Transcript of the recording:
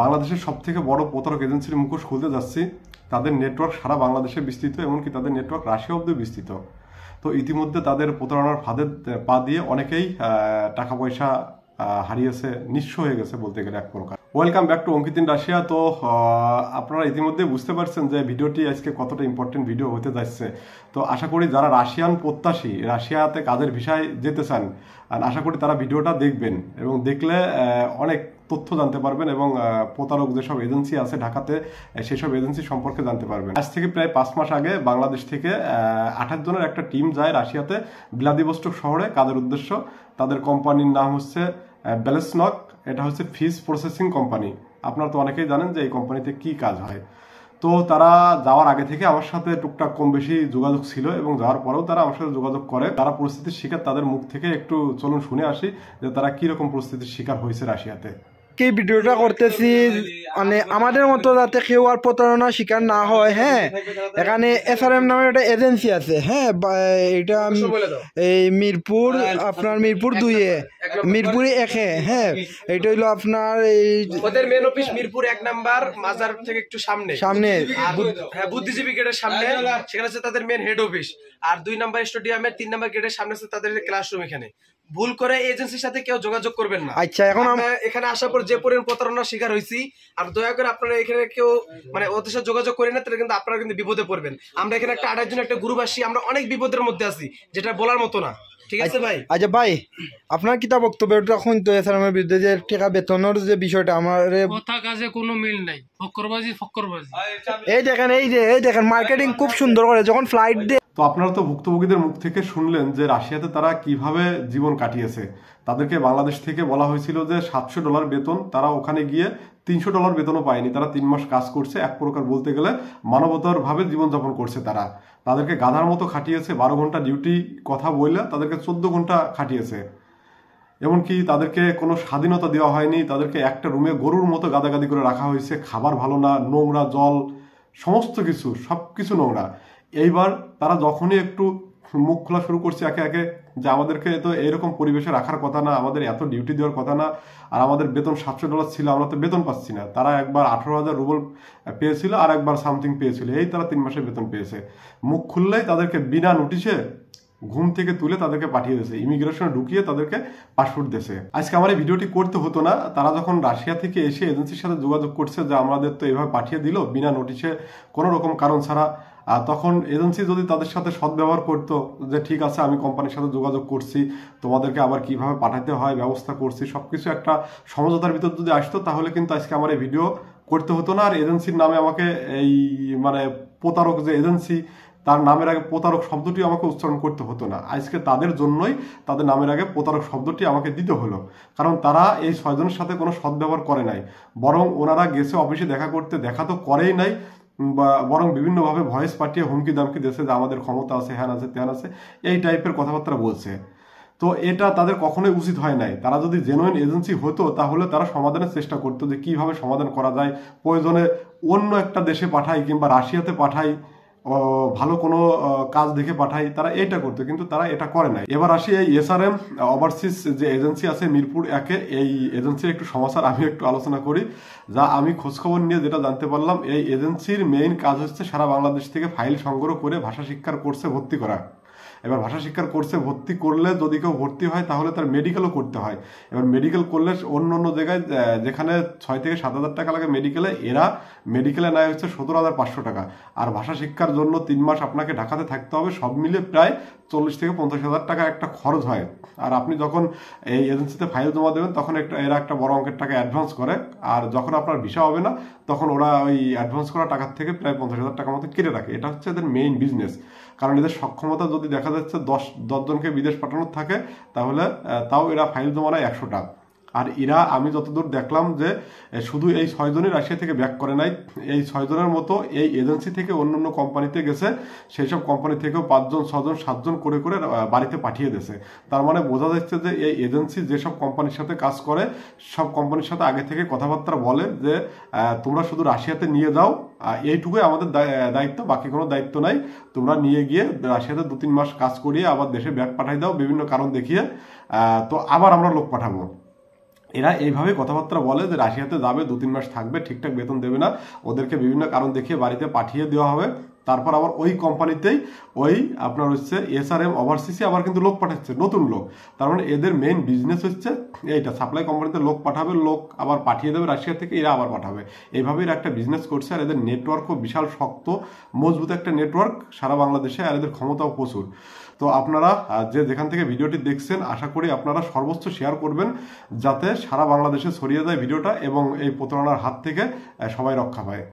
বাংলাদেশের সবথেকে বড় প্রতারক এজেন্সির মুখোশ খুলতে যাচ্ছি। তাদের নেটওয়ার্ক সারা বাংলাদেশে বিস্তৃত, এমনকি তাদের নেটওয়ার্ক রাশিয়া অব্দি বিস্তৃত। তো ইতিমধ্যে তাদের প্রতারণার ফাঁদে পা দিয়ে অনেকেই টাকা পয়সা হারিয়েছে, নিঃস্ব হয়ে গেছে বলতে গেলে এক প্রকার। Welcome back to Ankit in Russia. তো আপনারা ইতিমধ্যে বুঝতে পারছেন যে ভিডিওটি আজকে কতটা ইম্পর্টেন্ট ভিডিও হতে যাচ্ছে। তো আশা করি যারা রাশিয়ান প্রত্যাশী, রাশিয়াতে কাজের ভিসায় যেতে চান, আশা করি তারা ভিডিওটা দেখবেন এবং দেখলে অনেক তথ্য জানতে পারবেন এবং প্রতারক যেসব এজেন্সি আছে ঢাকাতে সেসব এজেন্সি সম্পর্কে জানতে পারবেন। আজ থেকে প্রায় 5 মাস আগে বাংলাদেশ থেকে 28 জনের একটা টিম যায় রাশিয়াতে ভ্লাদিভস্টক শহরে কাজের উদ্দেশ্য। তাদের কোম্পানির নাম হচ্ছে বেলেসনক। এটা হচ্ছে ফিস প্রসেসিং কোম্পানি। আপনারা তো অনেকেই জানেন যে এই কোম্পানিতে কি কাজ হয়। তো তারা যাওয়ার আগে থেকে আমার সাথে টুকটাক কম বেশি যোগাযোগ ছিল এবং যাওয়ার পরেও তারা আমার সাথে যোগাযোগ করে। তারা পরিস্থিতির শিকার, তাদের মুখ থেকে একটু চলুন শুনে আসি যে তারা কিরকম পরিস্থিতির শিকার হয়েছে রাশিয়াতে। এই ভিডিওটা করতেছি মানে আমাদের মতো যাতে কেউ আর প্রতারণার শিকার না হয়। হ্যাঁ, এখানে SRM নামের একটা এজেন্সি আছে। হ্যাঁ, এটা এই মিরপুর, আপনার মিরপুর 2-এ, মিরপুর 1-এ। হ্যাঁ, এটা হইলো আপনার এই ওদের মেন অফিস মিরপুর 1 নাম্বার মাজার থেকে একটু সামনে বুদ্ধিজীবী গেটের সামনে, সেখানে আছে তাদের মেন হেড অফিস। আর 2 নাম্বার স্টেডিয়ামের 3 নাম্বার গেটের সামনে আছে তাদের ক্লাসরুম। এখানে ভুল করে এজেন্সির সাথে কেউ যোগাযোগ করবেন না। আচ্ছা, এখন আমরা এখানে আসার পর যে পরিমাণ প্রতারণার শিকার হয়েছি, আর দয়া করে আপনারা এখানে কেউ মানে ওদের সাথে যোগাযোগ করেন না, তাহলে কিন্তু আপনারা কিন্তু বিপদে পড়বেন। আমরা এখানে একটা 28 জন একটা গ্রুপ আসি, আমরা অনেক বিপদের মধ্যে আছি যেটা বলার মতো না। ঠিক আছে ভাই? আচ্ছা ভাই, আপনার কিতা বক্তব্য এখন তো এসআরএমের বিরুদ্ধে যে টাকা বেতনের যে বিষয়টা, আমার কথা কাজে কোনো মিল নাই, ফক্করবাজি। এই দেখেন মার্কেটিং খুব সুন্দর করে যখন ফ্লাইট দিয়ে। তো আপনারা তো ভুক্তভোগীদের মুখ থেকে শুনলেন যে রাশিয়াতে তারা কিভাবে জীবন কাটিয়েছে। তাদেরকে বাংলাদেশ থেকে বলা হয়েছিল যে $700 বেতন, তারা ওখানে গিয়ে $300 বেতনও পায়নি। তারা 3 মাস কাজ করছে, এক প্রকার বলতে গেলে মানবতার ভাবে জীবনযাপন করছে। তাদেরকে গাধার মতো খাটিয়েছে, 12 ঘন্টা ডিউটি কথা বললে তাদেরকে 14 ঘন্টা খাটিয়েছে। এমনকি তাদেরকে কোনো স্বাধীনতা দেওয়া হয়নি। তাদেরকে একটা রুমে গরুর মতো গাদাগাদি করে রাখা হয়েছে। খাবার ভালো না, নোংরা জল, সমস্ত কিছু, সব কিছু নোংরা। এইবার তারা যখনই একটু মুখ খোলা শুরু করছে একে একে যে আমাদেরকে তো এরকম পরিবেশে রাখার কথা না, আমাদের এত ডিউটি দেওয়ার কথা না, আর আমাদের বেতন $700 ছিল, আমরা তো বেতন পাচ্ছি না। তারা একবার 18,000 রুবল পেয়েছিল আর একবার সামথিং পেয়েছিল। এই তারা 3 মাসের বেতন পেয়েছে। মুখ খুললেই তাদেরকে বিনা নোটিশে ঘুম থেকে তুলে তাদেরকে পাঠিয়ে দিয়েছে, ইমিগ্রেশনে ঢুকিয়ে তাদেরকে পাসপোর্ট দিয়েছে। আজকে আমার এই ভিডিওটি করতে হতো না। তারা যখন রাশিয়া থেকে এসে এজেন্সির সাথে যোগাযোগ করছে যে আমাদের তো এভাবে পাঠিয়ে দিল বিনা নোটিশে, কোনো রকম কারণ ছাড়া, আর তখন এজেন্সি যদি তাদের সাথে সদ্ব্যবহার করতো যে ঠিক আছে আমি কোম্পানির সাথে যোগাযোগ করছি, তোমাদেরকে আবার কিভাবে পাঠাতে হয় ব্যবস্থা করছি, সবকিছু একটা সমঝোতার ভিতর যদি আসতো, তাহলে কিন্তু আজকে আমার এই ভিডিও করতে হতো না। আর এজেন্সির নামে আমাকে এই মানে প্রতারক যে এজেন্সি, তার নামের আগে প্রতারক শব্দটি আমাকে উচ্চারণ করতে হতো না। আজকে তাদের জন্যই তাদের নামের আগে প্রতারক শব্দটি আমাকে দিতে হলো, কারণ তারা এই 6 জনের সাথে কোনো সদ্ব্যবহার করে নাই। বরং ওনারা গেছে অফিসে দেখা করতে, দেখা তো করেই নাই, বরং বিভিন্নভাবে ভয়েস পাঠিয়ে হুমকি দামকি দিয়েছে যে আমাদের ক্ষমতা আছে, হ্যান আছে, ত্যান আছে, এই টাইপের কথাবার্তা বলছে। তো এটা তাদের কখনোই উচিত হয় নাই। তারা যদি জেনুইন এজেন্সি হতো তাহলে তারা সমাধানের চেষ্টা করতো যে কিভাবে সমাধান করা যায়, প্রয়োজনে অন্য একটা দেশে পাঠাই কিংবা রাশিয়াতে পাঠাই, ভালো কোনো কাজ দেখে পাঠাই, তারা এটা করতো, কিন্তু তারা এটা করে নাই। এবার আসি এই SRM ওভারসিজ যে এজেন্সি আছে মিরপুর 1-এ, এই এজেন্সির একটু সমাচার আমি একটু আলোচনা করি। যা আমি খোঁজখবর নিয়ে যেটা জানতে পারলাম, এই এজেন্সির মেইন কাজ হচ্ছে সারা বাংলাদেশ থেকে ফাইল সংগ্রহ করে ভাষা শিক্ষার কোর্সে ভর্তি করা। এবার ভাষা শিক্ষার কোর্সে ভর্তি করলে যদি কেউ ভর্তি হয় তাহলে তার মেডিকেলও করতে হয়। এবার মেডিকেল করলে অন্য অন্য জায়গায় যেখানে 6 থেকে 7,000 টাকা লাগে মেডিকেলে, এরা মেডিকেলে নেয় হচ্ছে 17,500 টাকা। আর ভাষা শিক্ষার জন্য 3 মাস আপনাকে ঢাকাতে থাকতে হবে, সব মিলে প্রায় 40 থেকে 50,000 টাকা একটা খরচ হয়। আর আপনি যখন এই এজেন্সিতে ফাইল জমা দেবেন তখন এরা একটা বড় অঙ্কের টাকা অ্যাডভান্স করে, আর যখন আপনার ভিসা হবে না তখন ওরা ওই অ্যাডভান্স করা টাকার থেকে প্রায় 50,000 টাকা মতো কেটে রাখে। এটা হচ্ছে এদের মেইন বিজনেস। কারণ এদের সক্ষমতা যদি দেখা যাচ্ছে 10 জনকে বিদেশ পাঠানোর থাকে, তাহলে তাও এরা ফাইল জমা নেয় 100 টাকা। আর এরা আমি যতদূর দেখলাম যে শুধু এই 6 জনই রাশিয়া থেকে ব্যাক করে নাই, এই 6 জনের মতো এই এজেন্সি থেকে অন্য অন্য কোম্পানিতে গেছে, সেই সব কোম্পানি থেকেও 5 জন 6 জন 7 জন করে করে বাড়িতে পাঠিয়ে দিয়েছে। তার মানে বোঝা যাচ্ছে যে এই এজেন্সি যেসব কোম্পানির সাথে কাজ করে সব কোম্পানির সাথে আগে থেকে কথাবার্তা বলে যে তোমরা শুধু রাশিয়াতে নিয়ে যাও, এইটুকুই আমাদের দায়িত্ব, বাকি কোনো দায়িত্ব নাই। তোমরা নিয়ে গিয়ে রাশিয়াতে 2-3 মাস কাজ করিয়ে আবার দেশে ব্যাক পাঠাই দাও বিভিন্ন কারণ দেখিয়ে, তো আবার আমরা লোক পাঠাবো। এরা এইভাবে কথাবার্তা বলে যে রাশিয়াতে যাবে 2-3 মাস থাকবে, ঠিকঠাক বেতন দেবে না, ওদেরকে বিভিন্ন কারণ দেখিয়ে বাড়িতে পাঠিয়ে দেওয়া হবে। তারপর আবার ওই কোম্পানিতেই ওই আপনার হচ্ছে SRM ওভারসিসি আবার কিন্তু লোক পাঠাচ্ছে, নতুন লোক। তার মানে এদের মেইন বিজনেস হচ্ছে এইটা, সাপ্লাই কোম্পানিতে লোক পাঠাবে, লোক আবার পাঠিয়ে দেবে রাশিয়া থেকে, এরা আবার পাঠাবে। এইভাবে এরা একটা বিজনেস করছে। আর এদের নেটওয়ার্কও বিশাল শক্ত মজবুত একটা নেটওয়ার্ক সারা বাংলাদেশে, আর এদের ক্ষমতাও প্রচুর। তো আপনারা যে যেখান থেকে ভিডিওটি দেখছেন, আশা করি আপনারা সর্বোচ্চ শেয়ার করবেন যাতে সারা বাংলাদেশে ছড়িয়ে যায় ভিডিওটা এবং এই প্রতারণার হাত থেকে সবাই রক্ষা পায়।